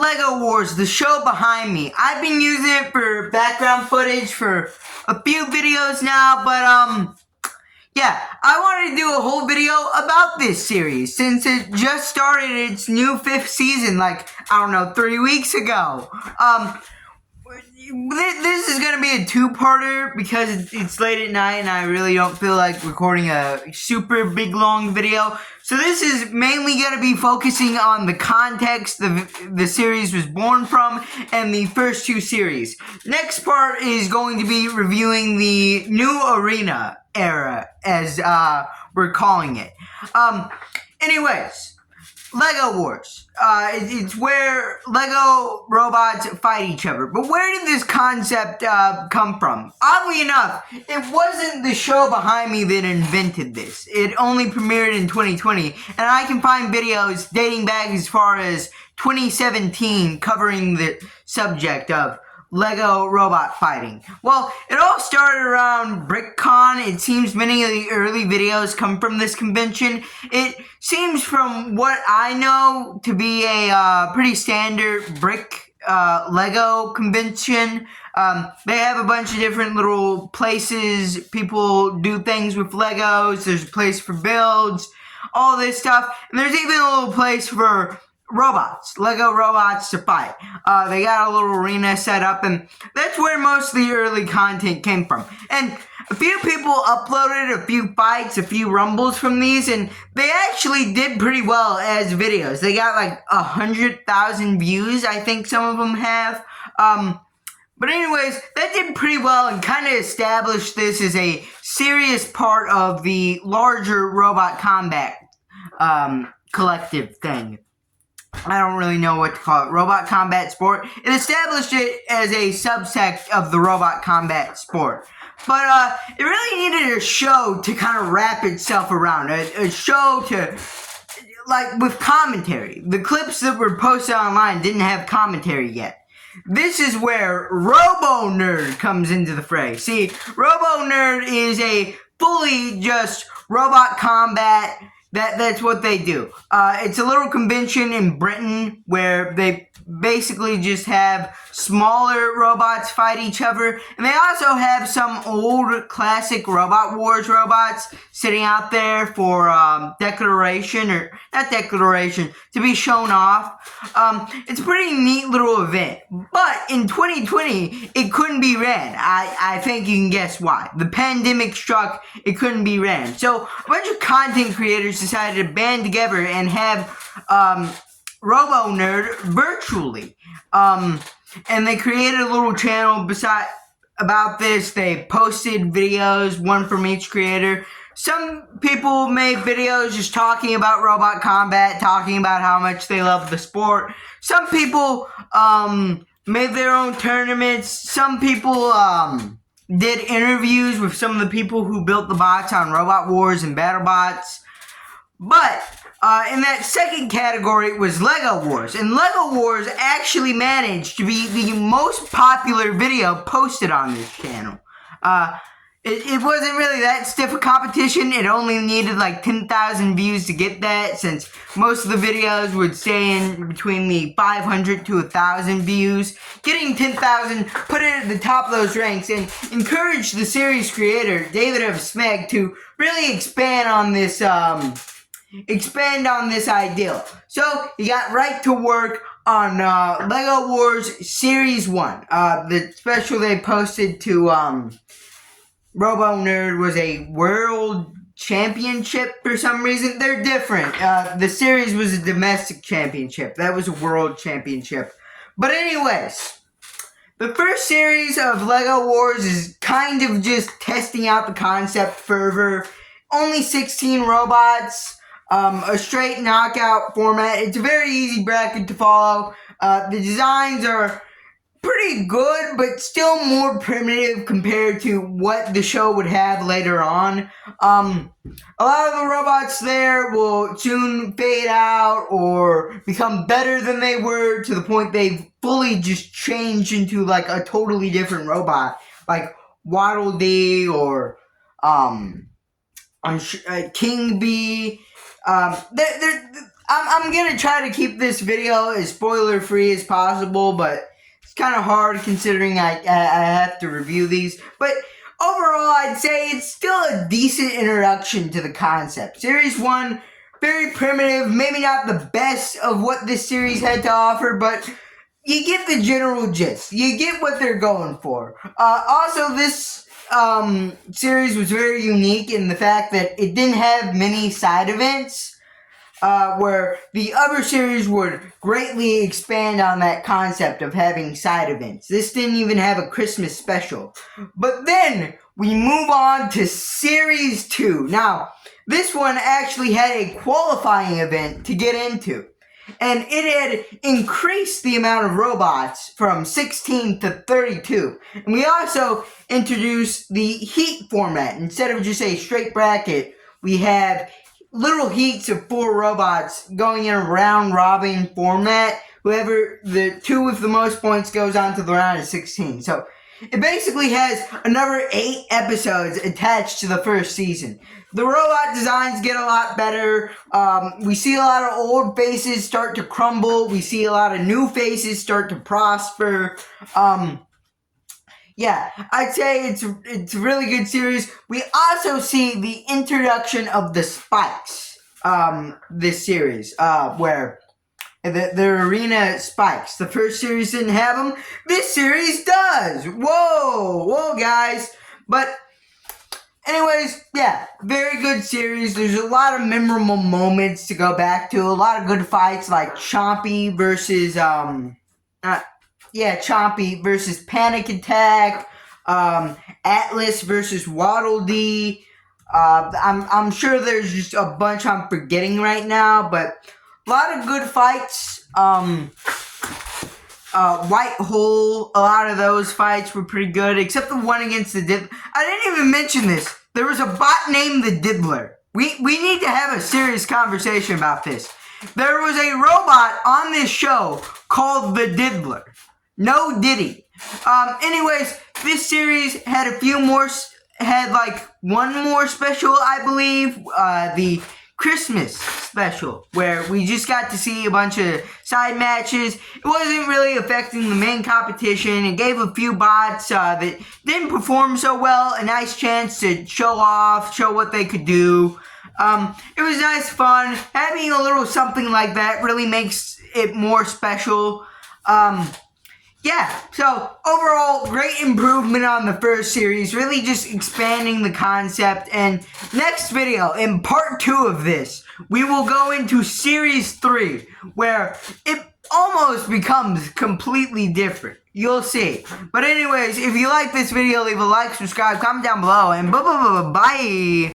LEGO Wars, the show behind me. I've been using it for background footage for a few videos now, but yeah, I wanted to do a whole video about this series since it just started its new 5th season, like, I don't know, 3 weeks ago. This is going to be a two-parter because it's late at night and I really don't feel like recording a super big long video. So this is mainly going to be focusing on the context the series was born from and the first two series. Next part is going to be reviewing the new arena era, as we're calling it. Anyways, LEGO Wars. It's where LEGO robots fight each other. But where did this concept come from? Oddly enough, it wasn't the show behind me that invented this. It only premiered in 2020, and I can find videos dating back as far as 2017 covering the subject of LEGO robot fighting. Well, it all started around BrickCon. It seems many of the early videos come from this convention. It seems, from what I know, to be a pretty standard brick LEGO convention. They have a bunch of different little places people do things with Legos. There's a place for builds, all this stuff. And there's even a little place for robots, LEGO robots to fight. They got a little arena set up, and that's where most of the early content came from. And a few people uploaded a few fights, a few rumbles from these, and they actually did pretty well as videos. They got like 100,000 views, I think some of them have. But anyways, that did pretty well and kind of established this as a serious part of the larger robot combat collective thing. I don't really know what to call it. Robot combat sport. It established it as a subsect of the robot combat sport. But it really needed a show to kind of wrap itself around. A show to, like, with commentary. The clips that were posted online didn't have commentary yet. This is where Robo Nerd comes into the fray. See, Robo Nerd is a fully just robot combat. That's what they do. It's a little convention in Britain where they basically just have smaller robots fight each other. And they also have some old classic Robot Wars robots sitting out there for declaration, or not declaration, to be shown off. It's a pretty neat little event. But in 2020, it couldn't be ran. I think you can guess why. The pandemic struck, it couldn't be ran. So a bunch of content creators decided to band together and have Robo Nerd virtually. And they created a little channel about this. They posted videos, one from each creator. Some people made videos just talking about robot combat, talking about how much they love the sport. Some people made their own tournaments. Some people did interviews with some of the people who built the bots on Robot Wars and BattleBots. But in that second category was LEGO Wars. And LEGO Wars actually managed to be the most popular video posted on this channel. It wasn't really that stiff a competition. It only needed like 10,000 views to get that, since most of the videos would stay in between the 500 to 1,000 views. Getting 10,000 put it at the top of those ranks and encouraged the series creator, David F. Smeg, to really expand on this ideal. So he got right to work on LEGO Wars Series 1. The special they posted to Robo Nerd was a world championship for some reason. They're different. The series was a domestic championship. That was a world championship. But anyways, the first series of LEGO Wars is kind of just testing out the concept further. Only 16 robots. A straight knockout format. It's a very easy bracket to follow. The designs are pretty good, but still more primitive compared to what the show would have later on. A lot of the robots there will soon fade out or become better than they were, to the point they fully just change into like a totally different robot, like Waddle Dee or King Bee. I I'm gonna try to keep this video as spoiler free as possible, but it's kind of hard considering I have to review these. But overall, I'd say it's still a decent introduction to the concept. Series 1, very primitive, maybe not the best of what this series had to offer, but you get the general gist. You get what they're going for. Also, this series was very unique in the fact that it didn't have many side events. Where the other series would greatly expand on that concept of having side events. This didn't even have a Christmas special. But then we move on to Series 2. Now, this one actually had a qualifying event to get into. And it had increased the amount of robots from 16 to 32. And we also introduced the heat format. Instead of just a straight bracket, we have little heats of 4 robots going in a round-robin format. Whoever, the 2 with the most points goes on to the round of 16. So, it basically has another 8 episodes attached to the first season. The robot designs get a lot better. We see a lot of old faces start to crumble. We see a lot of new faces start to prosper. Yeah, I'd say it's a really good series. We also see the introduction of the spikes, this series, where the arena spikes. The first series didn't have them. This series does. Whoa, guys. But anyways, yeah, very good series. There's a lot of memorable moments to go back to. A lot of good fights like Chompy versus Chompy versus Panic Attack, Atlas versus Waddle Dee. I'm sure there's just a bunch I'm forgetting right now, but a lot of good fights. White Hole, a lot of those fights were pretty good, except the one against the Diddler. I didn't even mention this. There was a bot named the Diddler. We need to have a serious conversation about this. There was a robot on this show called the Diddler. No Diddy. Anyways, this series had like one more special, I believe. The Christmas special, where we just got to see a bunch of side matches. It wasn't really affecting the main competition. It gave a few bots that didn't perform so well a nice chance to show what they could do. It was nice fun. Having a little something like that really makes it more special. Yeah, so overall, great improvement on the first series, really just expanding the concept. And next video, in part 2 of this, we will go into series 3, where it almost becomes completely different. You'll see. But anyways, if you like this video, leave a like, subscribe, comment down below, and bye.